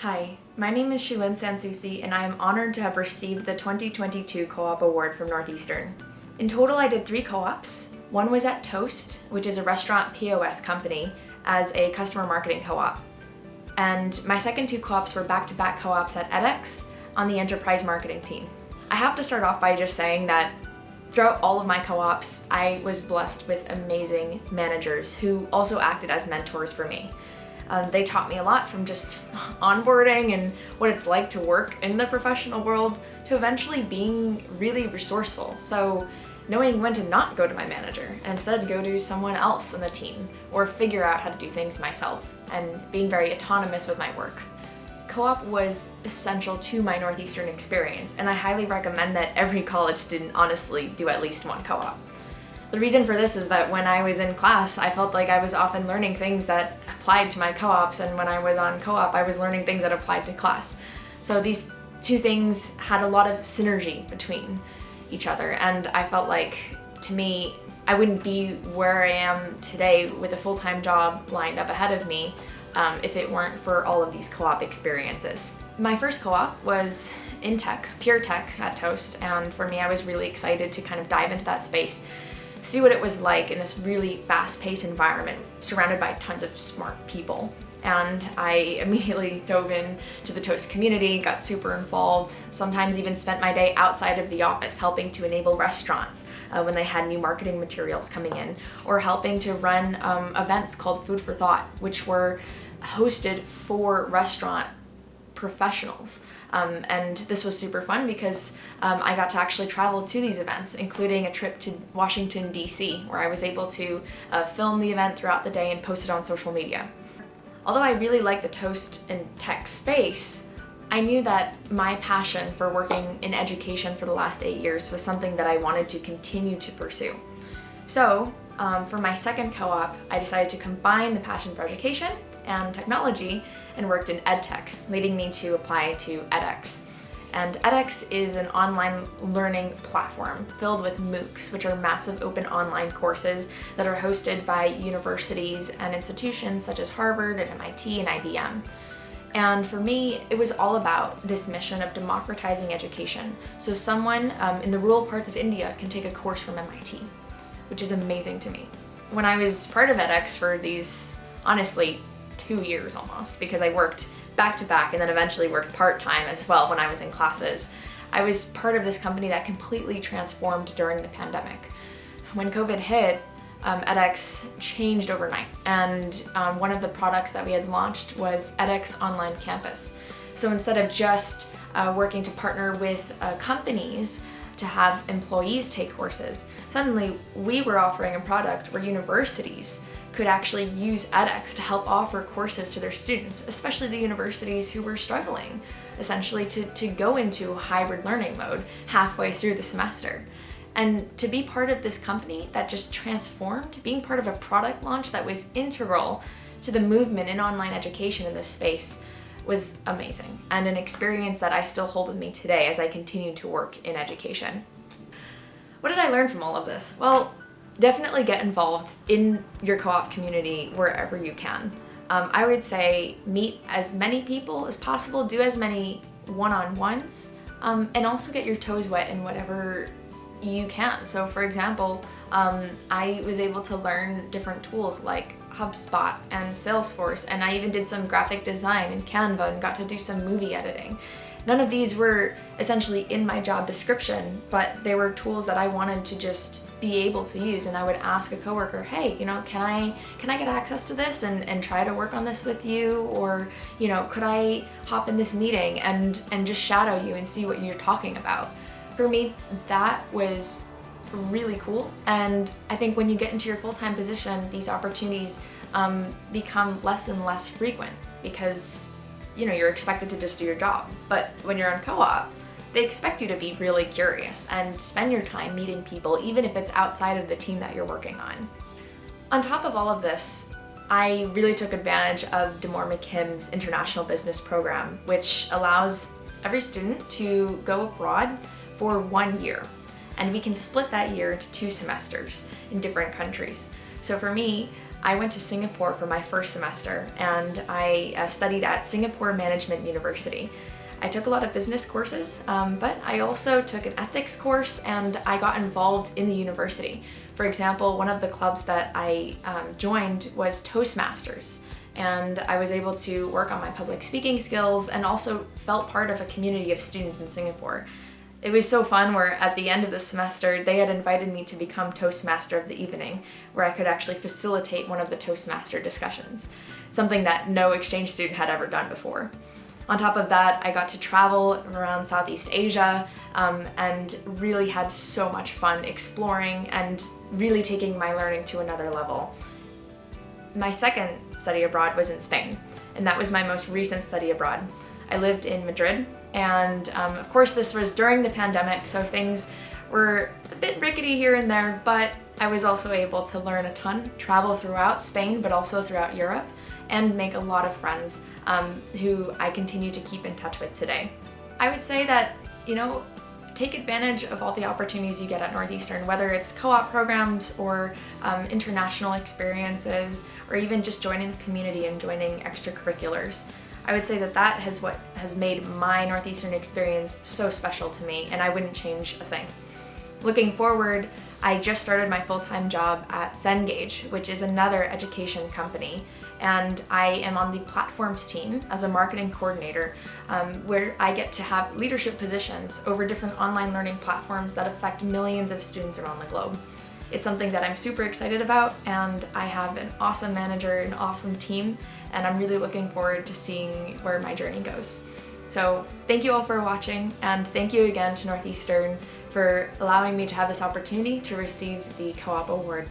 Hi, my name is Xilian Sansoucy and I am honored to have received the 2022 Co-op Award from Northeastern. In total, I did 3 co-ops. One was at Toast, which is a restaurant POS company, as a customer marketing co-op. And my second 2 co-ops were back-to-back co-ops at edX on the enterprise marketing team. I have to start off by just saying that throughout all of my co-ops, I was blessed with amazing managers who also acted as mentors for me. They taught me a lot, from just onboarding and what it's like to work in the professional world to eventually being really resourceful. So knowing when to not go to my manager and instead go to someone else in the team, or figure out how to do things myself, and being very autonomous with my work. Co-op was essential to my Northeastern experience, and I highly recommend that every college student honestly do at least one co-op. The reason for this is that when I was in class, I felt like I was often learning things that applied to my co-ops, and when I was on co-op, I was learning things that applied to class. So these 2 things had a lot of synergy between each other, and I felt like, to me, I wouldn't be where I am today with a full-time job lined up ahead of me if it weren't for all of these co-op experiences. My first co-op was in tech, pure tech at Toast, and for me, I was really excited to kind of dive into that space, see what it was like in this really fast-paced environment surrounded by tons of smart people. And I immediately dove into the Toast community, got super involved, sometimes even spent my day outside of the office helping to enable restaurants when they had new marketing materials coming in, or helping to run events called Food for Thought, which were hosted for restaurant professionals. And this was super fun because I got to actually travel to these events, including a trip to Washington, D.C., where I was able to film the event throughout the day and post it on social media. Although I really liked the Toast and tech space, I knew that my passion for working in education for the last 8 years was something that I wanted to continue to pursue. So for my second co-op, I decided to combine the passion for education and technology and worked in edtech, leading me to apply to edX. And edX is an online learning platform filled with MOOCs, which are massive open online courses that are hosted by universities and institutions such as Harvard and MIT and IBM. And for me, it was all about this mission of democratizing education. So someone in the rural parts of India can take a course from MIT, which is amazing to me. When I was part of edX for these, honestly, 2 years almost, because I worked back to back and then eventually worked part-time as well when I was in classes, I was part of this company that completely transformed during the pandemic. When COVID hit, edX changed overnight, and one of the products that we had launched was edX Online Campus. So instead of just working to partner with companies to have employees take courses, suddenly we were offering a product where universities could actually use edX to help offer courses to their students, especially the universities who were struggling, essentially to go into hybrid learning mode halfway through the semester. And to be part of this company that just transformed, being part of a product launch that was integral to the movement in online education in this space, was amazing, and an experience that I still hold with me today as I continue to work in education. What did I learn from all of this? Well, definitely get involved in your co-op community wherever you can. I would say meet as many people as possible, do as many one-on-ones, and also get your toes wet in whatever you can. So for example, I was able to learn different tools like HubSpot and Salesforce, and I even did some graphic design in Canva and got to do some movie editing. None of these were essentially in my job description, but they were tools that I wanted to just be able to use, and I would ask a coworker, hey, can I get access to this and try to work on this with you, or could I hop in this meeting and just shadow you and see what you're talking about. For me, that was really cool, and I think when you get into your full-time position, these opportunities become less and less frequent because you're expected to just do your job. But when you're on co-op, they expect you to be really curious and spend your time meeting people, even if it's outside of the team that you're working on. On top of all of this, I really took advantage of DeMoore McKim's International Business Program, which allows every student to go abroad for 1 year. And we can split that year into 2 semesters in different countries. So for me, I went to Singapore for my first semester, and I studied at Singapore Management University. I took a lot of business courses, but I also took an ethics course, and I got involved in the university. For example, one of the clubs that I joined was Toastmasters, and I was able to work on my public speaking skills and also felt part of a community of students in Singapore. It was so fun where at the end of the semester, they had invited me to become Toastmaster of the evening, where I could actually facilitate one of the Toastmaster discussions, something that no exchange student had ever done before. On top of that, I got to travel around Southeast Asia and really had so much fun exploring and really taking my learning to another level. My second study abroad was in Spain, and that was my most recent study abroad. I lived in Madrid, and of course this was during the pandemic, so things were a bit rickety here and there, but I was also able to learn a ton, travel throughout Spain, but also throughout Europe, and make a lot of friends who I continue to keep in touch with today. I would say that, take advantage of all the opportunities you get at Northeastern, whether it's co-op programs or international experiences, or even just joining the community and joining extracurriculars. I would say that that is what has made my Northeastern experience so special to me, and I wouldn't change a thing. Looking forward, I just started my full-time job at Cengage, which is another education company, and I am on the platforms team as a marketing coordinator, where I get to have leadership positions over different online learning platforms that affect millions of students around the globe. It's something that I'm super excited about, and I have an awesome manager, an awesome team, and I'm really looking forward to seeing where my journey goes. So thank you all for watching, and thank you again to Northeastern for allowing me to have this opportunity to receive the Co-op Award.